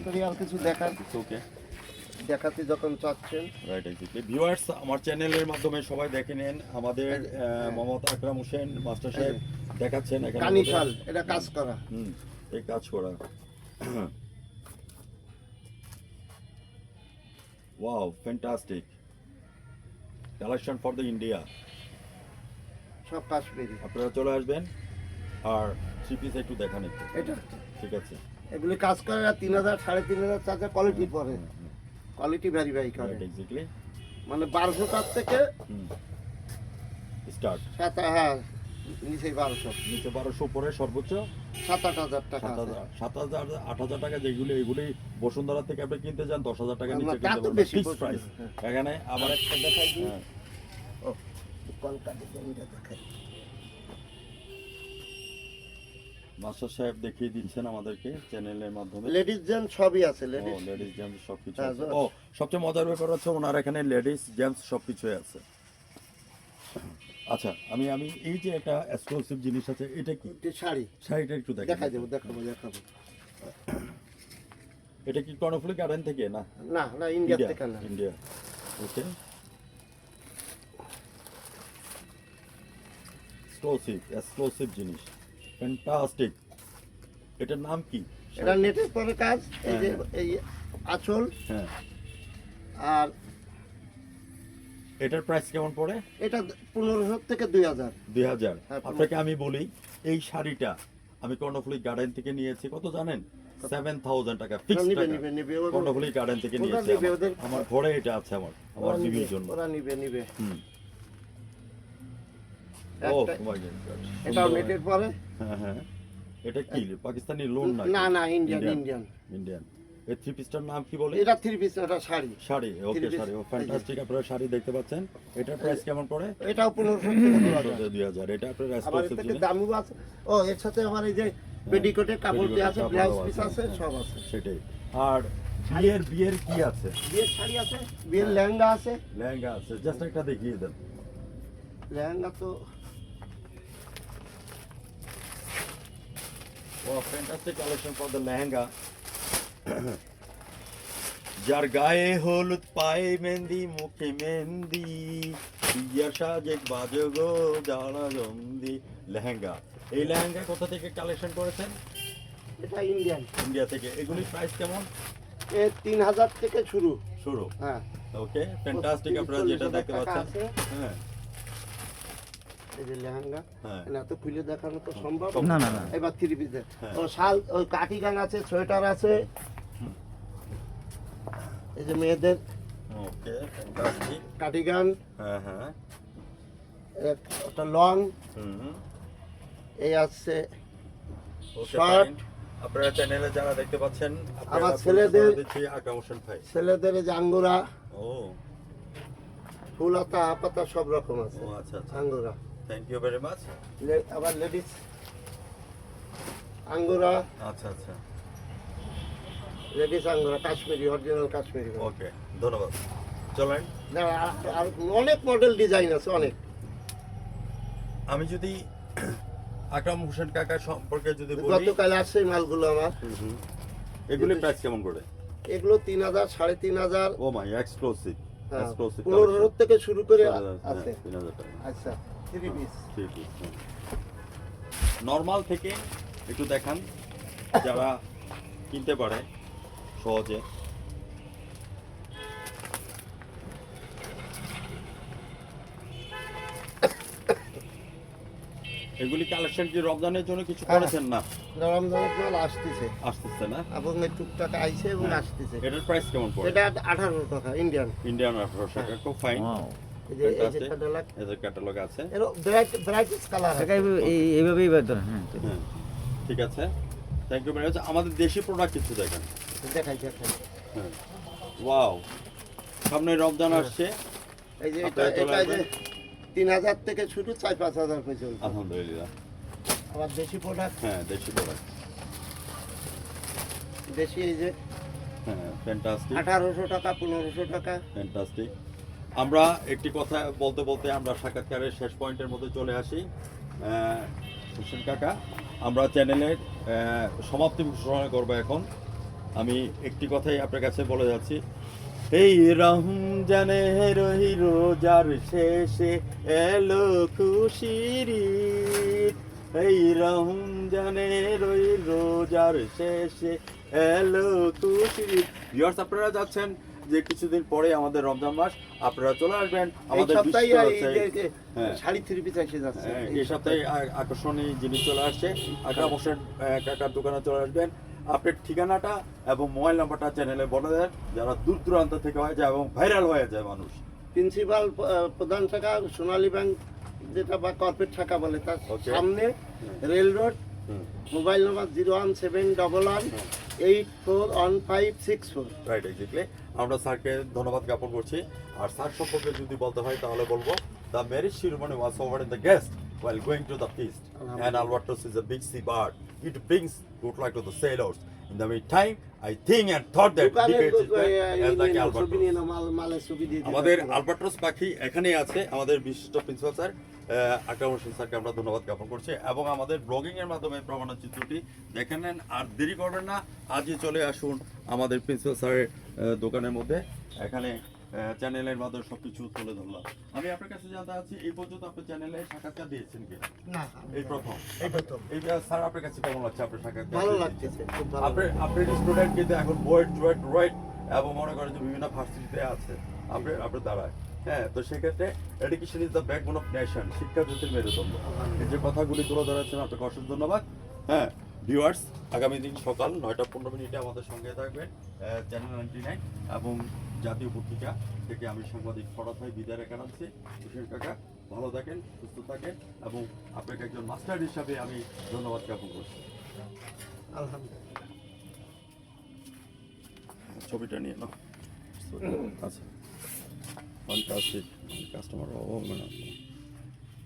সরাসরি আর কিছু দেখান, ওকে দেখাতে যখন চাচ্ছেন। Right, exactly. ভিউয়ার্স, আমার চ্যানেলের মাধ্যমে সবাই দেখে নেন, আমাদের মোহাম্মদ আকরাম হোসেন মাস্টার সাহেব দেখাচ্ছেন এখানে কানিশাল, এটা কাজ করা। এই কাজ করা। Wow, fantastic collection for the India. সব কাশ্মীরি। আপনারা চলে আসবেন আর থ্রি পিস একটু দেখান একটু। এটা ঠিক আছে, এগুলি কাজ করে 3000 3500 টাকা কোয়ালিটি পরে, কোয়ালিটি ভেরিফাই করে। Right, exactly. মানে 1200 টাকা থেকে স্টার্ট। হ্যাঁ, নিচে 1200, নিচে 1200, উপরে সর্বোচ্চ 7-8 টাকা। 7,000 8,000 টাকা, যেগুলো এগুলি বসুন্ধরা থেকে আপনি কিনতে যান 10,000 টাকা নিচে তা কিনতে তো পারবেন, বেশি ফিক্সড বসুন্ধরা, প্রাইস। হ্যাঁ। এখানে আবার একটা দেখাই দিই। হ্যাঁ, ও কলকাতা এটা দেখাই। মাস্টার সাহেব দেখিয়ে দিচ্ছেন আমাদেরকে চ্যানেলের মাধ্যমে। লেডিস জেন্টস সবই আছে, ও, লেডিস। লেডিস জেন্টস সবকিছু হ্যাঁ, আছে। ও, সবচেয়ে মজার ব্যাপার হচ্ছে ওনার এখানে লেডিস জেন্টস সবকিছুই আছে। আচ্ছা, আমি এই যে একটা এক্সক্লুসিভ জিনিস আছে, এটা কি? শাড়ি শাড়িটা একটু দেখাই দেখাই। দেবো। এটা কি কর্ণফুলী গার্ডেন থেকে? না, না, ইন্ডিয়া থেকে না। ইন্ডিয়া। ওকে, এক্সক্লুসিভ জিনিস, ফ্যান্টাস্টিক। এটার নাম কি? এটা নেটের পরে কাজ, এই যে এই আঁচল। হ্যাঁ, আর এটার প্রাইস কেমন পড়ে? এটা 1500 থেকে 2000। 2000। হ্যাঁ, আপনাকে আমি বলি, এই শাড়িটা আমি কর্ণফুলী গার্ডেন থেকে নিয়েছি, কত জানেন? 7000 টাকা ফিক্সড টাকা। নিবে কর্ণফুলী গার্ডেন থেকে নিয়েছি। আমার ঘরে এটা আছে, আমার বিবির জন্য। ওরা নিবে। ও একটা- মাই গড, এটাও নেটের পরে। হ্যাঁ। এটা কি পাকিস্তানি লোন না? না, ইন্ডিয়ান। ইন্ডিয়ান। এই থ্রি পিসটার নাম কি বলে? এটা 3 পিস, এটা শাড়ি। শাড়ি, ওকে, Three piece। শাড়ি। ও, ফ্যান্টাস্টিক। আপনারা শাড়ি দেখতে পাচ্ছেন। এটার প্রাইস কেমন পড়ে? এটাও 1500 থেকে 2000। 2000। এটা আপনার আবার এর এক্সক্লুসিভ থেকে জিনিস। দামিও আছে। ও, এর সাথে আমার এই যে পেটিকোটের কাপড় দিয়ে আছে, পেটিকোটের ব্লাউজ কাপড়ও পিস আছে, সব আছে। সেটাই। আর বিয়ের কি আছে? বিয়ের শাড়ি আছে, বিয়ের লেহেঙ্গা আছে। লেহেঙ্গা আছে, জাস্ট একটা দেখিয়ে দেন। লেহেঙ্গা তো ও, fantastic collection for the lehenga. যার গায়ে হলুদ, পায়ে মেহেন্দি, মুখে মেহেন্দি, বিয়ার সাজে বাজো গো জানা জন্দি। লেহেঙ্গা। এই লেহেঙ্গা কোথা থেকে কালেকশন করেছেন? এটা ইন্ডিয়ান। ইন্ডিয়া থেকে। এগুলির প্রাইস কেমন? এ 3000 থেকে শুরু। শুরু। হ্যাঁ, ওকে, ফ্যান্টাস্টিক। আপনারা যেটা দেখতে পাচ্ছেন, আছে। হ্যাঁ এই যে লেহেঙ্গা, হ্যাঁ। না তো খুলে দেখানো তো সম্ভব না। এবার 3 পিস। হ্যাঁ। ও শাল, ওই কাঠি গান আছে, সোয়েটার আছে। এই যে মেয়েদের ওকে, ফ্যান্টাস্টিক। কাঠি গান, হ্যাঁ। একটা লং, হুম, এই আছে ওকে, Short। ফাইন। আপনারা চ্যানেলে যারা দেখতে পাচ্ছেন, আবার ছেলেদের- আকরাম হোসেন ভাই। ছেলেদের এই যে আঙ্গুরা, ও, ফুল হাতা, হাফাতা সব রকম ও, আছে। আচ্ছা। Angora, thank you very much. আবার লেডিস আঙ্গুরা, আচ্ছা। Ladies angora, Kashmiri, original Kashmiri. Okay, ধন্যবাদ। চলেন, না, আর অনেক মডেল ডিজাইন আছে, অনেক। আমি যদি আকরাম হোসেন কাকা সম্পর্কে যদি বলি, গতকাল আসছে এই মালগুলো আমার। এগুলি প্রাইস কেমন করে? এগুলো 3000, 3500। ও মাই, এক্সক্লুসিভ। 1500 থেকে শুরু করে আছে। 3000 টাকা। আচ্ছা, 3 পিস। নর্মাল থেকে একটু দেখান, যারা কিনতে পারে সহজে। এগুলি কালেকশন কি রমজানের জন্য কিছু করেছেন? না, রমজানের মাল আসতেছে আসতেছে না। এবং এই টুকটাক আইছে এবং হ্যাঁ। আসতেছে। এটার প্রাইস কেমন পড়ে? এটা 1800 টাকা ইন্ডিয়ান। ইন্ডিয়ান 1800 টাকা, খুব ফাইন। এই যে Fantastic. ক্যাটালগ, এদের ক্যাটালগ আছে। এর ভ্যারাইটিস কালার আছে। এইভাবেই ধরেন। হ্যাঁ, হ্যাঁ, ঠিক আছে, থ্যাংক ইউ ভেরি মাচ। আমাদের দেশি প্রোডাক্ট কিছু দেখেন। দেখাই। হ্যাঁ, ওয়াও, সামনে রমজান আসছে। এই যে আপনারা চলে এটা যে আসবেন। 3000 থেকে শুরু 4-5000 পর্যন্ত। আলহামদুলিল্লাহ। আবার দেশি প্রোডাক্ট, হ্যাঁ, দেশি প্রোডাক্ট। দেশি এই যে হ্যাঁ, ফ্যান্টাস্টিক। 1800 টাকা, 1500 টাকা। ফ্যান্টাস্টিক। আমরা একটি কথা বলতে আমরা সাক্ষাৎকারের শেষ পয়েন্টের মধ্যে চলে আসি। হোসেন কাকা, আমরা চ্যানেলের সমাপ্তি ঘোষণা করবো এখন। আমি একটি কথাই আপনার কাছে বলে যাচ্ছি, এই রমজানের ওই রোজার শেষে এলো খুশির ঈদ। এই রমজানের ওই রোজার শেষে এলো খুশির ঈদ। ভিউয়ার্স, আপনারা যাচ্ছেন যে কিছুদিন পরে আমাদের রমজান মাস, আপনারা চলে আসবেন এই আমাদের সপ্তাহে বিশ্ব হ্যাঁ। শাড়ি থ্রি পিস এসে যাচ্ছে এই সপ্তাহে আকর্ষণীয় জিনিস চলে আসছে। আকরাম হোসেন কাকার দোকানে চলে আসবেন। আপনার ঠিকানাটা এবং মোবাইল নাম্বারটা চ্যানেলে বলে দেন, যারা দূর দূরান্ত থেকে হয়ে যায় এবং ভাইরাল হয়ে যায় মানুষ। প্রিন্সিপাল প্রধান শাখা সোনালী ব্যাংক যেটা বা কর্পোরেট শাখা বলে তার Okay. সামনে rail road, mobile number 01711841564। Right, exactly. আমরা স্যারকে ধন্যবাদ জ্ঞাপন করছি। আর স্যার সম্পর্কে যদি বলতে হয় তাহলে বলবো, the marriage ceremony was over in the guest while going to the feast, and Albatros is a big sea bird. It brings good luck to the sailors. In the meantime, I think and thought that দোকানের as like ছবি Albatros. নিয়ে নাও, মালের ছবি দিয়ে দিতে আমাদের পারবো। Albatross পাখি এখানেই আছে। আমাদের বিশিষ্ট প্রিন্সিপাল স্যার আকরাম হোসেন স্যারকে আমরা ধন্যবাদ জ্ঞাপন করছি, এবং আমাদের ব্লগিং এর মাধ্যমে প্রমাণ চিত্রটি দেখে নেন। আর দেরি করবেন না, আজই চলে আসুন আমাদের প্রিন্সিপাল স্যারের দোকানের মধ্যে। এখানে চ্যানেলের মাধ্যমে সবকিছু তুলে ধরলাম। আমি আপনার কাছে জানতে চাচ্ছি, এই পর্যন্ত আপনার চ্যানেলে সাক্ষাৎকার দিয়েছেন কি? না, এই প্রথম। এই প্রথম। এই স্যার আপনার কাছে কেমন লাগছে আপনার সাক্ষাৎকার? ভালো লাগতেছে, খুব ভালো আপনার স্টুডেন্ট কিন্তু এখন ওয়েট এবং মনে করেন যে বিভিন্ন ভার্সিটিতে আছে আপনার দ্বারায়। হ্যাঁ, তো সেক্ষেত্রে education is the backbone of nation, শিক্ষা জাতির মেরুদণ্ড। এই যে কথাগুলি তুলে ধরেছেন, আপনাকে অসংখ্য ধন্যবাদ। হ্যাঁ ভিউয়ার্স, আগামী দিন সকাল 9:15 আমাদের সঙ্গে থাকবেন চ্যানেল 99 এবং জাতীয় পত্রিকা থেকে। আমি সাংবাদিক ফরাদ ভাই বিদায় রেখে আনছি। হোসেন কাকা, ভালো থাকেন, সুস্থ থাকেন, এবং আপনাকে একজন মাস্টার হিসাবে আমি ধন্যবাদ জ্ঞাপন করছি। আলহামদুলিল্লাহ। ছবিটা নিয়ে নাও। আচ্ছা, ফ্যান্টাস্টিক কাস্টমার। ও মানে